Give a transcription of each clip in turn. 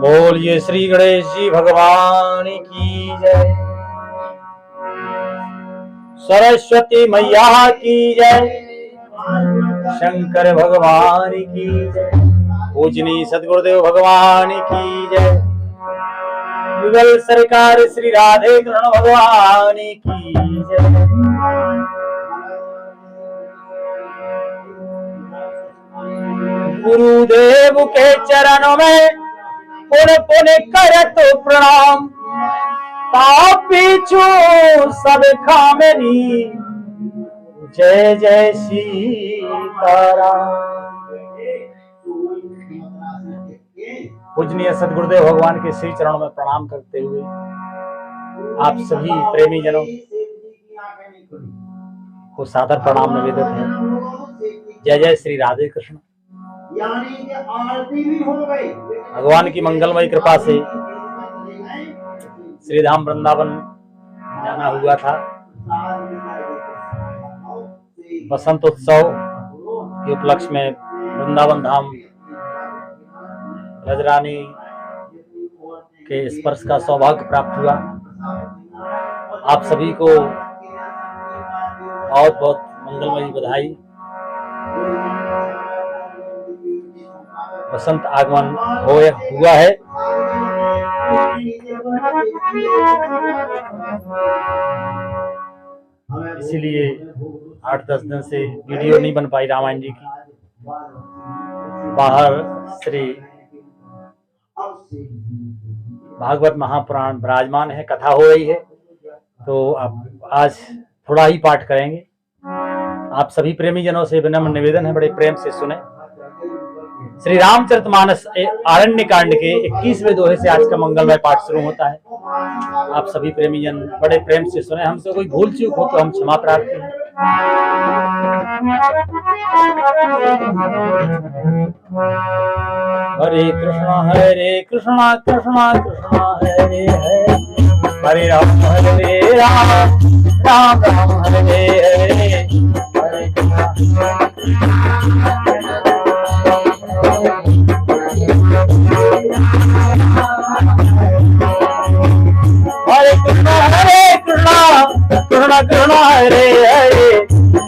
बोलिए श्री गणेश जी भगवान की जय। सरस्वती मैया की जय। शंकर भगवान की जय। पूजनीय सद्गुरुदेव भगवान की जय। युगल सरकार श्री राधे कृष्ण भगवान की जय। गुरुदेव के चरणों में पुन पुन करत प्रणाम। पापी छू सब खामनी। जय जय सीताराम। पूजनीय सद्गुरुदेव भगवान के श्री चरणों में प्रणाम करते हुए आप सभी प्रेमी जनों को सादर प्रणाम निवेदित है। जय जय श्री राधे कृष्ण। भगवान की मंगलमयी कृपा से श्री धाम वृंदावन जाना हुआ था। बसंत उत्सव के उपलक्ष्य में वृंदावन धाम रजरानी के स्पर्श का सौभाग्य प्राप्त हुआ। आप सभी को बहुत बहुत मंगलमयी बधाई। बसंत आगमन हुआ है। इसीलिए 8-10 दिन से वीडियो नहीं बन पाई रामायण जी की। बाहर श्री भागवत महापुराण विराजमान है, कथा हो रही है, तो अब आज थोड़ा ही पाठ करेंगे। आप सभी प्रेमी जनों से विनम्र निवेदन है, बड़े प्रेम से सुने। श्री रामचरितमानस आरण्य कांड के 21वें दोहे से आज का मंगलमय पाठ शुरू होता है। आप सभी प्रेमी जन बड़े प्रेम से सुने। हमसे कोई भूल चूक हो तो हम क्षमा प्रार्थी हैं। हरे कृष्णा कृष्णा कृष्णा हरे हरे, हरे राम राम राम हरे हरे, हरे कृष्णा कृष्णा कृष्णा हरे हरे,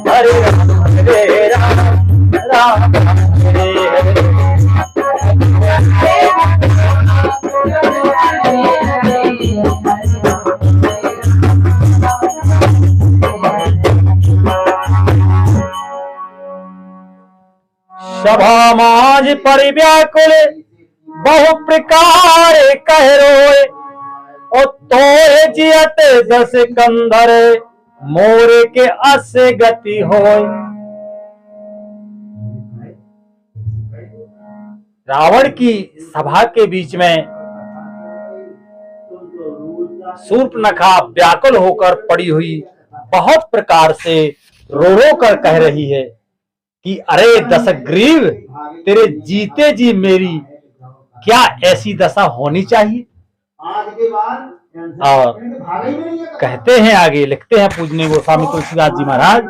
हरे राम राम हरे हरे। सभा माज परिव्याकुल बहु प्रकार कह रोए, ओ तोरे जियत जस कंधर मोरे के अस गति होय। रावण की सभा के बीच में शूर्पणखा व्याकुल होकर पड़ी हुई बहुत प्रकार से रो रो कर कह रही है कि अरे दशग्रीव, तेरे जीते जी मेरी क्या ऐसी दशा होनी चाहिए। और कहते हैं आगे, लिखते हैं पूजनीय गोस्वामी तुलसीदास जी महाराज,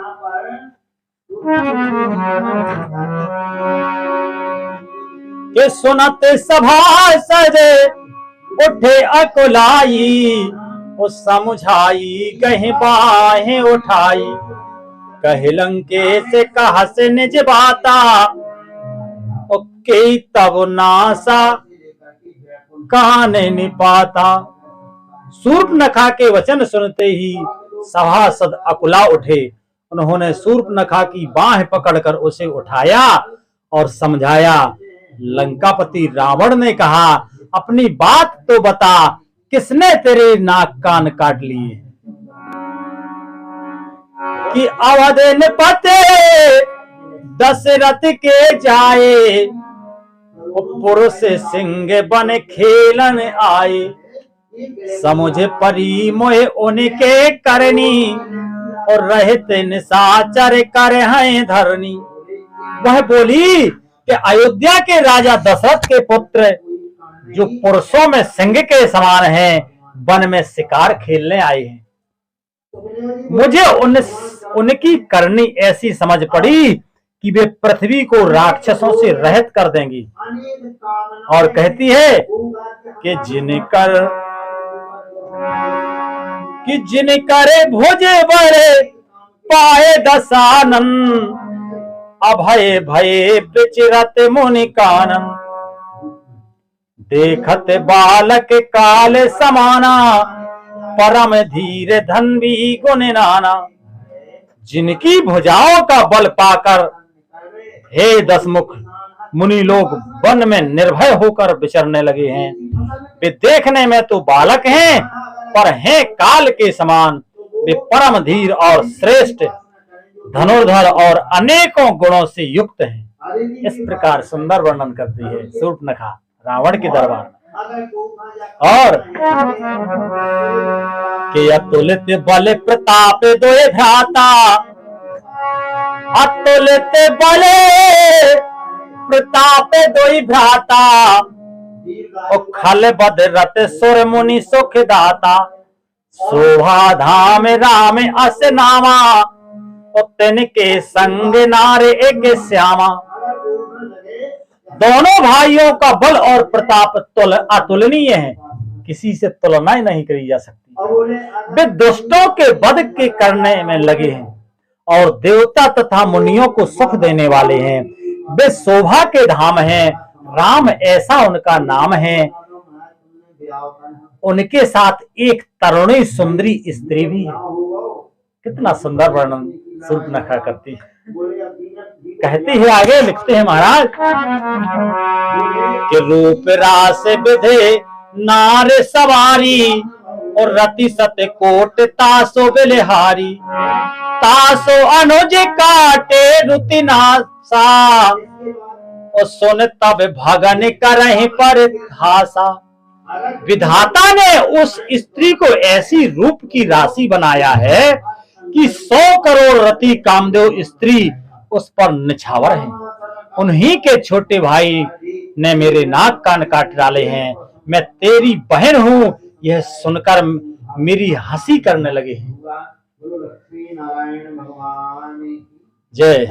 के सुनते सभा सजे उठे अकुलाई, वो समझाई कहीं बाहें उठाई। कहे लंके से कहा से निज बाता, के तब नासा कान नहीं पाता। शूर्पणखा के वचन सुनते ही सभासद अकुला उठे। उन्होंने शूर्पणखा की बाह पकड़कर उसे उठाया और समझाया। लंकापति रावण ने कहा, अपनी बात तो बता, किसने तेरे नाक कान काट लिए कि अवध नृपते दशरथ के जाए, पुरुष सिंह बन खेलन आए। समुझ परी मोहे उनके करनी, और रहते निशाचर कर हैं धरनी। वह बोली कि अयोध्या के राजा दशरथ के पुत्र जो पुरुषों में सिंह के समान हैं, वन में शिकार खेलने आए हैं। मुझे उनकी करनी ऐसी समझ पड़ी कि वे पृथ्वी को राक्षसों से रहित कर देंगी। और कहती है कि जिनकर भुज बरे पाए दसानन, अभय भय विचरत मुनि कानन। देखत बालक काल समाना, परम धीर धन्वी गुण नाना। जिनकी भुजाओं का बल पाकर हे दसमुख मुनि लोग वन में निर्भय होकर विचरने लगे हैं। वे देखने में तो बालक हैं, पर हैं काल के समान। वे परम धीर और श्रेष्ठ धनुर्धर और अनेकों गुणों से युक्त हैं। इस प्रकार सुंदर वर्णन करती है शूर्पणखा रावण के दरबार में। और कि अतुलित बल प्रताप दोए भ्राता, अतुलित बल प्रताप दोई भ्राता। खल बद रत सुर मुनि सुख दाता, शोभा धाम राम अस नामा। तिनके संग नारे एक श्यामा। दोनों भाइयों का बल और प्रताप अतुलनीय है, किसी से तुलना ही नहीं करी जा सकती। वे दुष्टों के वध के करने में लगे हैं और देवता तथा मुनियों को सुख देने वाले हैं। वे शोभा के धाम हैं, राम ऐसा उनका नाम है। उनके साथ एक तरुणी सुंदरी स्त्री भी है। कितना सुंदर वर्णन शूर्पणखा करती है। कहती है आगे, लिखते हैं महाराज कि रूप रास विधे नार सवारी, और रति सत कोट तासो बिलहारी। तासो अनुज काटे रुति नासा, और सुन तब भगन करहि पर हासा। विधाता ने उस स्त्री को ऐसी रूप की राशि बनाया है कि 100 करोड़ रति कामदेव स्त्री उस पर निछावर है। उन्हीं के छोटे भाई ने मेरे नाक कान काट डाले हैं। मैं तेरी बहन हूँ, यह सुनकर मेरी हंसी करने लगे हैं। जय।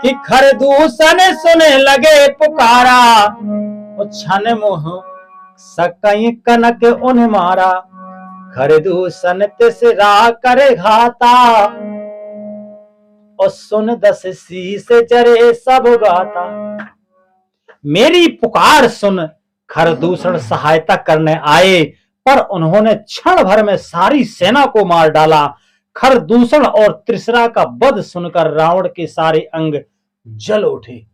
कि खरदूषण सुने लगे पुकारा, छन मोह सकई कनक उन्हें मारा। खरदूषण तिसरा करे घाता, और सुन 10 शीस जरे सब गाता। मेरी पुकार सुन खरदूषण सहायता करने आए, पर उन्होंने क्षण भर में सारी सेना को मार डाला। खरदूषण और त्रिशरा का वध सुनकर रावण के सारे अंग जल उठे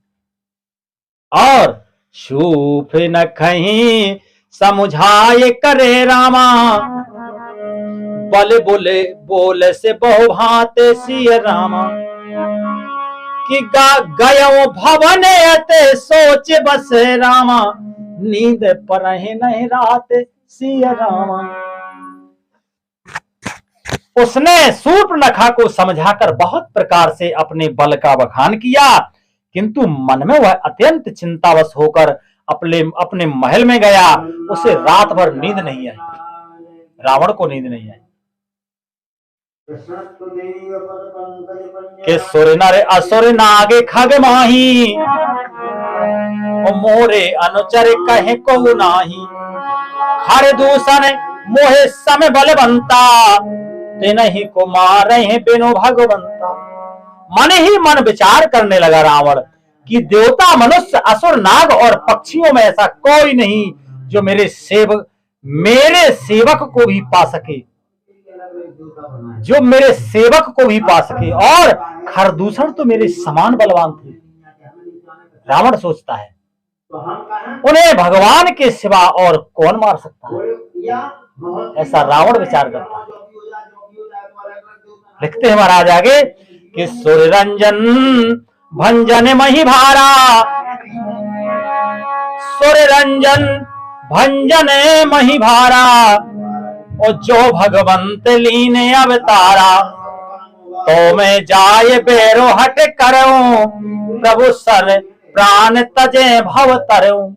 और शूफ न कहीं समुझाए करे रामा। बल बोले बोले से बहु भाते सिय रामा। कि गयो भवन अते सोच बस रामा। नींद पर नहीं रात सिय रामा। उसने शूर्पणखा को समझाकर बहुत प्रकार से अपने बल का बखान किया, किंतु मन में वह अत्यंत चिंतावश होकर अपने महल में गया। उसे रात भर नींद नहीं आई, रावण को नींद नहीं आई। कि सुर नर असुर नागे खग माही, मोरे अनुचर कहे को नाही। खरदूषण मोहे सम बलवंता, तिनहि को मारे बिनु भगवंता। मन ही मन विचार करने लगा रावण कि देवता मनुष्य असुर नाग और पक्षियों में ऐसा कोई नहीं जो मेरे सेवक को भी पा सके, जो मेरे सेवक को भी पा सके। और खरदूषण तो मेरे समान बलवान थे, रावण सोचता है। उन्हें भगवान के सिवा और कौन मार सकता है, ऐसा रावण विचार करता है। लिखते हैं महाराज आगे कि सुर रंजन भंजन मही भारा। सुर रंजन भंजन मही भारा, और जो भगवंत लीने अवतारा। तो मैं जाए बेरो हट करूं, प्रभु सर प्राण तजे भव तरऊं।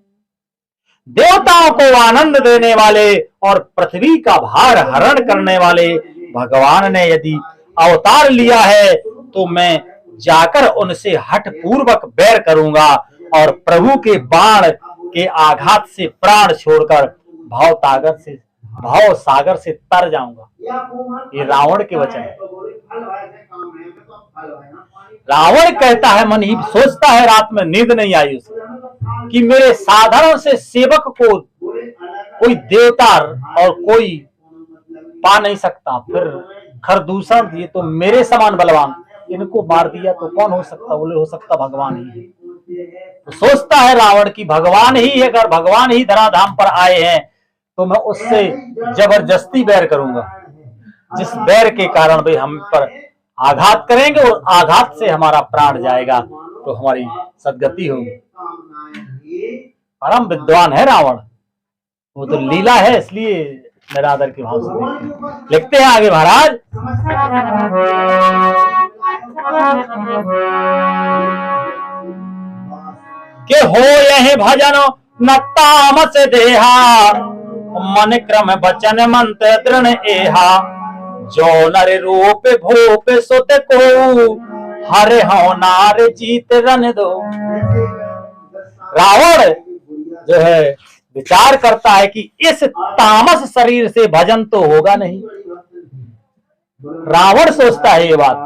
देवताओं को आनंद देने वाले और पृथ्वी का भार हरण करने वाले भगवान ने यदि अवतार लिया है, तो मैं जाकर उनसे हठ पूर्वक बैर करूंगा और प्रभु के बाण के आघात से प्राण छोड़कर भाव सागर से तर जाऊंगा। ये रावण के वचन है। रावण कहता है, मन ही सोचता है, रात में नींद नहीं आई उसे कि मेरे साधारण से सेवक को कोई देवता और कोई पा नहीं सकता, फिर खरदूषण ये तो मेरे समान बलवान, इनको मार दिया तो कौन हो सकता? बोले हो सकता भगवान ही है। तो सोचता है रावण की भगवान ही है, अगर भगवान ही धराधाम पर आए हैं तो मैं उससे जबरदस्ती बैर करूंगा, जिस बैर के कारण भाई हम पर आघात करेंगे और आघात से हमारा प्राण जाएगा तो हमारी सदगति होगी। परम विद्वान है रावण, वो तो लीला है, इसलिए निरादर के भाव से लिखते हैं आगे महाराज। के हो यह भजन न तामस देहा, मन क्रम बचन मंत्र दृढ़ एहा, जो नर रूप भूप सुत को, हरे हो नार जीत रन दो। रावण जो है विचार करता है कि इस तामस शरीर से भजन तो होगा नहीं। रावण सोचता है ये बात।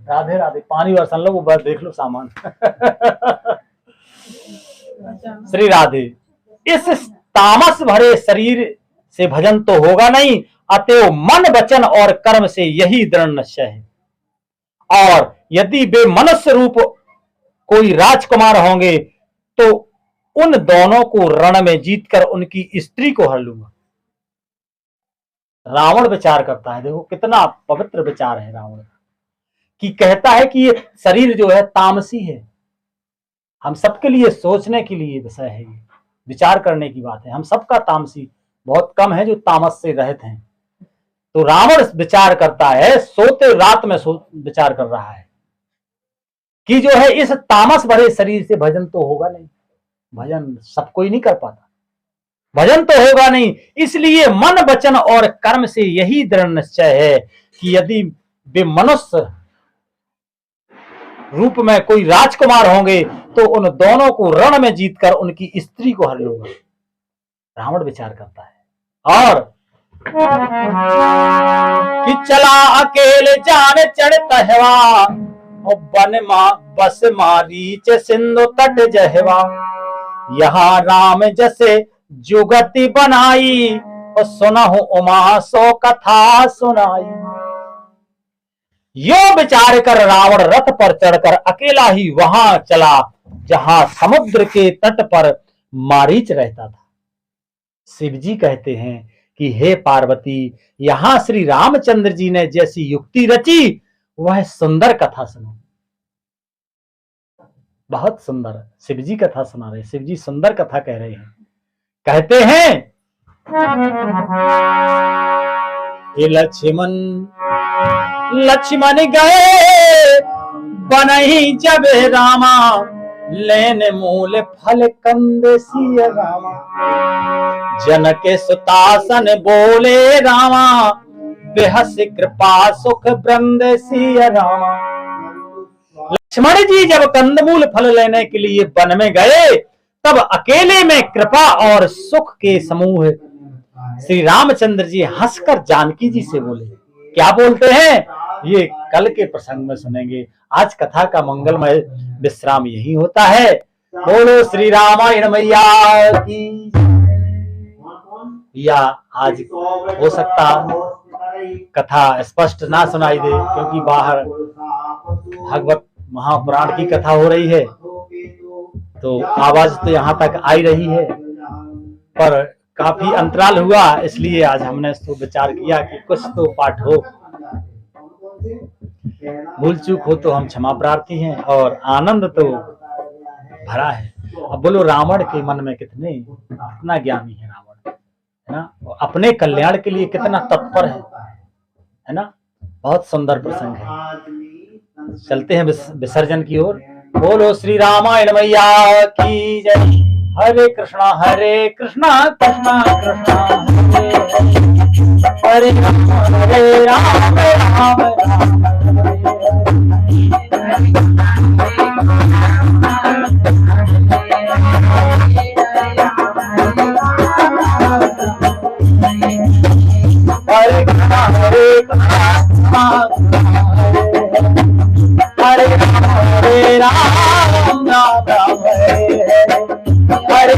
राधे राधे, पानी बरसन लो, वो बस देख लो सामान। श्री राधे, इस तामस भरे शरीर से भजन तो होगा नहीं, अतएव मन वचन और कर्म से यही दृढ़ निश्चय है। और यदि वे मनुष्य रूप कोई राजकुमार होंगे तो उन दोनों को रण में जीतकर उनकी स्त्री को हर लूंगा। रावण विचार करता है, देखो कितना पवित्र विचार है रावण का, कि कहता है कि ये शरीर जो है तामसी है। हम सबके लिए सोचने के लिए विषय है, ये विचार करने की बात है। हम सबका तामसी बहुत कम है जो तामस से रहित हैं। तो रावण विचार करता है, सोते रात में विचार कर रहा है कि जो है इस तामस भरे शरीर से भजन तो होगा नहीं, भजन सब कोई नहीं कर पाता, भजन तो होगा नहीं। इसलिए मन वचन और कर्म से यही दृढ़ निश्चय है कि यदि वे मनुष्य रूप में कोई राजकुमार होंगे तो उन दोनों को रण में जीतकर उनकी स्त्री को हर लूंगा। रावण विचार करता है और कि चला अकेले जान चढ़ता हवा, बन बस मारीच सिंधु तट जहवा, यहाँ राम जैसे जुगति बनाई, और सुनहु उमा सो कथा सुनाई। यो विचार कर रावण रथ पर चढ़कर अकेला ही वहां चला जहां समुद्र के तट पर मारीच रहता था। शिव जी कहते हैं कि हे पार्वती, यहां श्री रामचंद्र जी ने जैसी युक्ति रची वह सुंदर कथा सुनो। बहुत सुंदर शिव जी कथा सुना रहे, शिव जी सुंदर कथा कह रहे हैं। कहते हैं कि लक्ष्मण गए बनहि जब रामा, लेने मूल फल कंद सिय रामा, जनक सुतासन बोले रामा, बेहस कृपा सुख वृंद सिय रामा। लक्ष्मण जी जब कंदमूल फल लेने के लिए वन में गए तब अकेले में कृपा और सुख के समूह श्री रामचंद्र जी हंसकर जानकी जी से बोले। क्या बोलते हैं ये कल के प्रसंग में सुनेंगे। आज कथा का मंगलमय विश्राम यही होता है। बोलो श्री रामायण मैया की। या आज हो सकता कथा स्पष्ट ना सुनाई दे क्योंकि बाहर भागवत महापुराण की कथा हो रही है, तो आवाज तो यहाँ तक आई रही है, पर काफी अंतराल हुआ, इसलिए आज हमने तो विचार किया कि कुछ तो पाठ हो। भूल चूक हो तो हम क्षमा प्रार्थी हैं और आनंद तो भरा है। अब बोलो रावण के मन में कितना ज्ञानी है रावण, है ना, अपने कल्याण के लिए कितना तत्पर है ना। बहुत सुंदर प्रसंग है। चलते हैं विसर्जन की ओर। बोलो श्री रामायण मैया की जय। हरे कृष्णा कृष्णा कृष्णा हरे राम राम राम हरे हरे। राम राम हरे हरे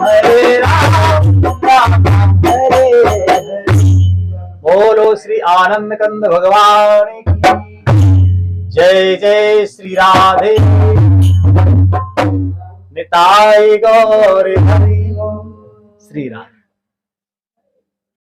हरे राम राम हरे हरे। बोलो श्री आनंद कंद भगवान की जय। जय श्री राधे निताय गौर हरि श्री राधे।